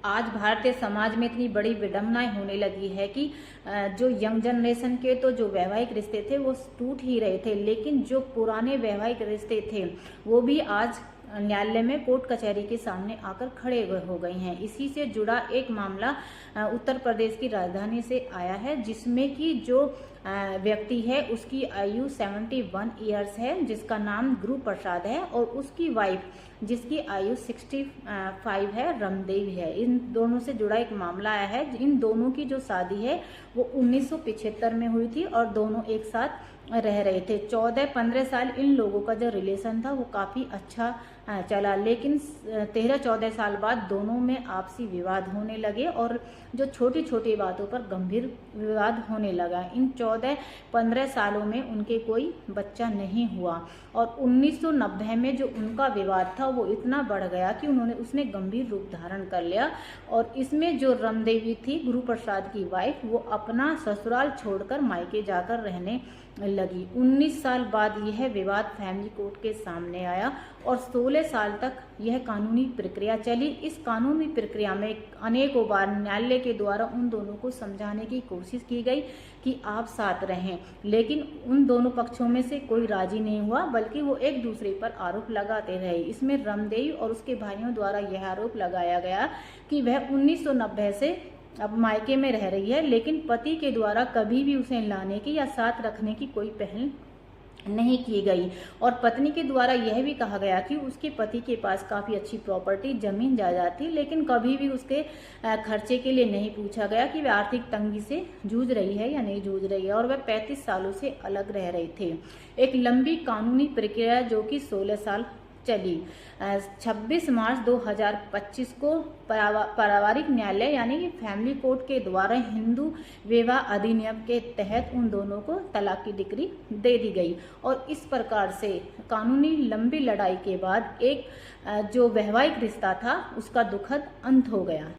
आज भारतीय समाज में इतनी बड़ी विडंबनाएं होने लगी है कि जो यंग जनरेशन के तो जो वैवाहिक रिश्ते थे वो टूट ही रहे थे, लेकिन जो पुराने वैवाहिक रिश्ते थे वो भी आज न्यायालय में कोर्ट कचहरी के सामने आकर खड़े हो गए हैं। इसी से जुड़ा एक मामला उत्तर प्रदेश की राजधानी से आया है, जिसमें कि जो व्यक्ति है उसकी आयु 71 ईयर्स है, जिसका नाम गुरु प्रसाद है, और उसकी वाइफ जिसकी आयु 65 है, रमदेवी है। इन दोनों से जुड़ा एक मामला आया है। इन दोनों की जो शादी है वो 1975 में हुई थी और दोनों एक साथ रह रहे थे। 14-15 साल इन लोगों का जो रिलेशन था वो काफ़ी अच्छा चला, लेकिन 13-14 साल बाद दोनों में आपसी विवाद होने लगे और जो छोटी छोटी बातों पर गंभीर विवाद होने लगा। इन 14-15 सालों में उनके कोई बच्चा नहीं हुआ और 1990 में जो उनका विवाद था वो इतना बढ़ गया कि उसने गंभीर रूप धारण कर लिया और इसमें जो रमदेवी थी, गुरु प्रसाद की वाइफ, वो अपना ससुराल छोड़कर मायके जाकर रहने लगी। 19 साल बाद यह विवाद फैमिली कोर्ट के सामने आया और 16 साल तक यह कानूनी प्रक्रिया चली। इस कानूनी प्रक्रिया में अनेकों बार न्यायालय के द्वारा उन दोनों को समझाने की कोशिश की गई कि आप साथ रहें, लेकिन उन दोनों पक्षों में से कोई राजी नहीं हुआ, बल्कि वो एक दूसरे पर आरोप लगाते रहे। इसमें रमदेवी और उसके भाइयों द्वारा यह आरोप लगाया गया कि वह 1990 से अब मायके में रह रही है, लेकिन पति के द्वारा कभी भी उसे लाने की या साथ रखने की कोई पहल नहीं की गई और पत्नी के द्वारा यह भी कहा गया कि उसके पति के पास काफ़ी अच्छी प्रॉपर्टी, जमीन जायदाद थी, लेकिन कभी भी उसके खर्चे के लिए नहीं पूछा गया कि वह आर्थिक तंगी से जूझ रही है या नहीं जूझ रही है और वह 35 सालों से अलग रह रहे थे। एक लंबी कानूनी प्रक्रिया जो कि 16 साल चली। 26 मार्च 2025 को पारिवारिक न्यायालय यानी कि फैमिली कोर्ट के द्वारा हिंदू विवाह अधिनियम के तहत उन दोनों को तलाक की डिक्री दे दी गई और इस प्रकार से कानूनी लंबी लड़ाई के बाद एक जो वैवाहिक रिश्ता था उसका दुखद अंत हो गया।